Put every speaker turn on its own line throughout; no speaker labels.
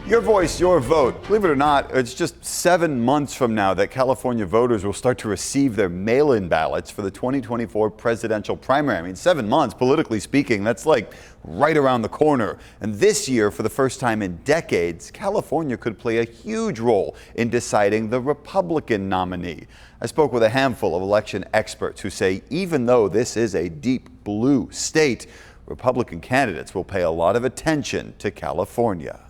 Your voice, your vote. Believe it or not, it's just 7 months from now that California voters will start to receive their mail-in ballots for the 2024 presidential primary. I mean, 7 months, politically speaking, that's like right around the corner. And this year, for the first time in decades, California could play a huge role in deciding the Republican nominee. I spoke with a handful of election experts who say even though this is a deep blue state, Republican candidates will pay a lot of attention to California.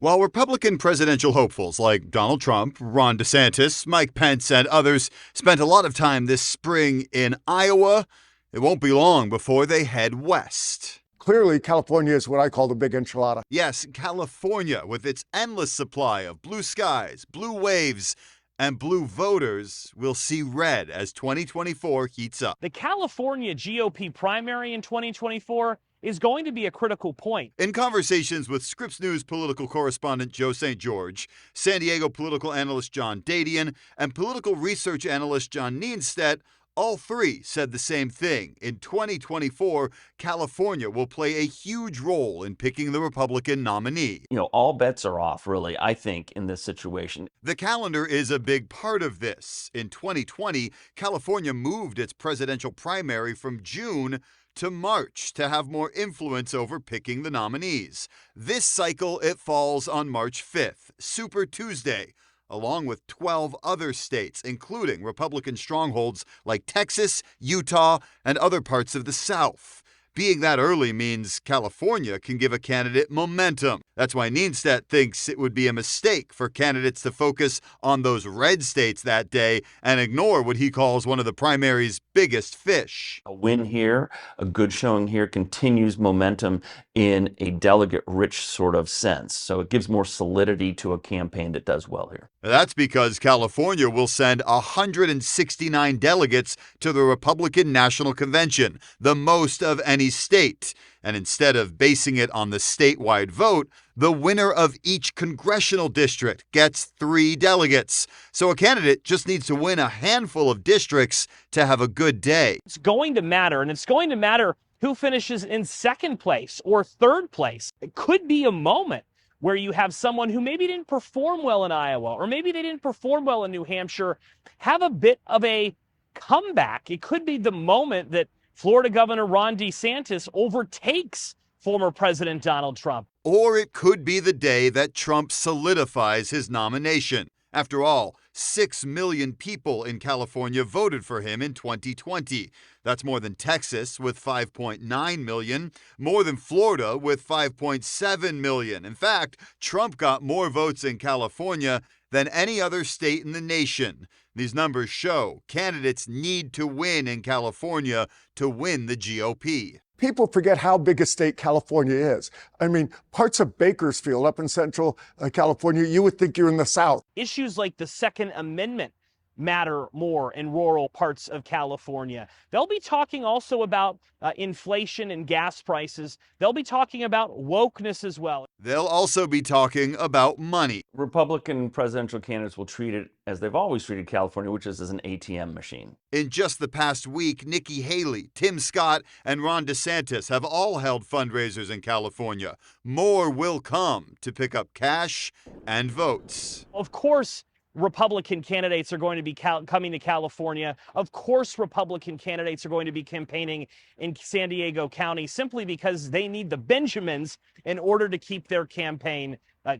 While Republican presidential hopefuls like Donald Trump, Ron DeSantis, Mike Pence, and others spent a lot of time this spring in Iowa, it won't be long before they head west.
Clearly, California is what I call the big enchilada.
Yes, California, with its endless supply of blue skies, blue waves, and blue voters, will see red as 2024 heats up.
The California GOP primary in 2024 is going to be a critical point.
In conversations with Scripps News political correspondent Joe St. George, San Diego political analyst John Dadian, and political research analyst John Nienstedt, all three said the same thing. In 2024, California will play a huge role in picking the Republican nominee.
All bets are off, really, I think, in this situation.
The calendar is a big part of this. In 2020, California moved its presidential primary from June to March to have more influence over picking the nominees. This cycle, it falls on March 5th, Super Tuesday, along with 12 other states, including Republican strongholds like Texas, Utah, and other parts of the South. Being that early means California can give a candidate momentum. That's why Nienstedt thinks it would be a mistake for candidates to focus on those red states that day and ignore what he calls one of the primary's biggest fish.
A win here, a good showing here, continues momentum in a delegate-rich sort of sense. So it gives more solidity to a campaign that does well here.
That's because California will send 169 delegates to the Republican National Convention, the most of any state. And instead of basing it on the statewide vote, the winner of each congressional district gets 3 delegates. So a candidate just needs to win a handful of districts to have a good day.
It's going to matter, and it's going to matter who finishes in second place or third place. It could be a moment where you have someone who maybe didn't perform well in Iowa, or maybe they didn't perform well in New Hampshire, have a bit of a comeback. It could be the moment that Florida Governor Ron DeSantis overtakes former President Donald Trump.
Or it could be the day that Trump solidifies his nomination. After all, 6 million people in California voted for him in 2020. That's more than Texas with 5.9 million, more than Florida with 5.7 million. In fact, Trump got more votes in California than any other state in the nation. These numbers show candidates need to win in California to win the GOP.
People forget how big a state California is. I mean, parts of Bakersfield up in central California, you would think you're in the South.
Issues like the Second Amendment matter more in rural parts of California. They'll be talking also about inflation and gas prices. They'll be talking about wokeness as well.
They'll also be talking about money.
Republican presidential candidates will treat it as they've always treated California, which is as an ATM machine.
In just the past week, Nikki Haley, Tim Scott, and Ron DeSantis have all held fundraisers in California. More will come to pick up cash and votes.
Of course, Republican candidates are going to be coming to California. Of course, Republican candidates are going to be campaigning in San Diego County simply because they need the Benjamins in order to keep their campaign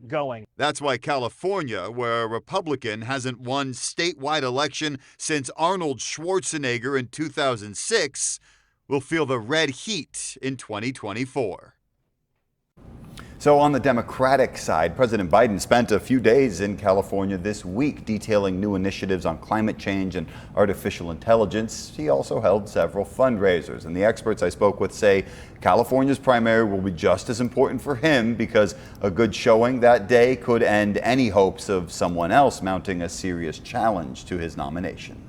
going.
That's why California, where a Republican hasn't won statewide election since Arnold Schwarzenegger in 2006, will feel the red heat in 2024. So on the Democratic side, President Biden spent a few days in California this week detailing new initiatives on climate change and artificial intelligence. He also held several fundraisers, and the experts I spoke with say California's primary will be just as important for him because a good showing that day could end any hopes of someone else mounting a serious challenge to his nomination.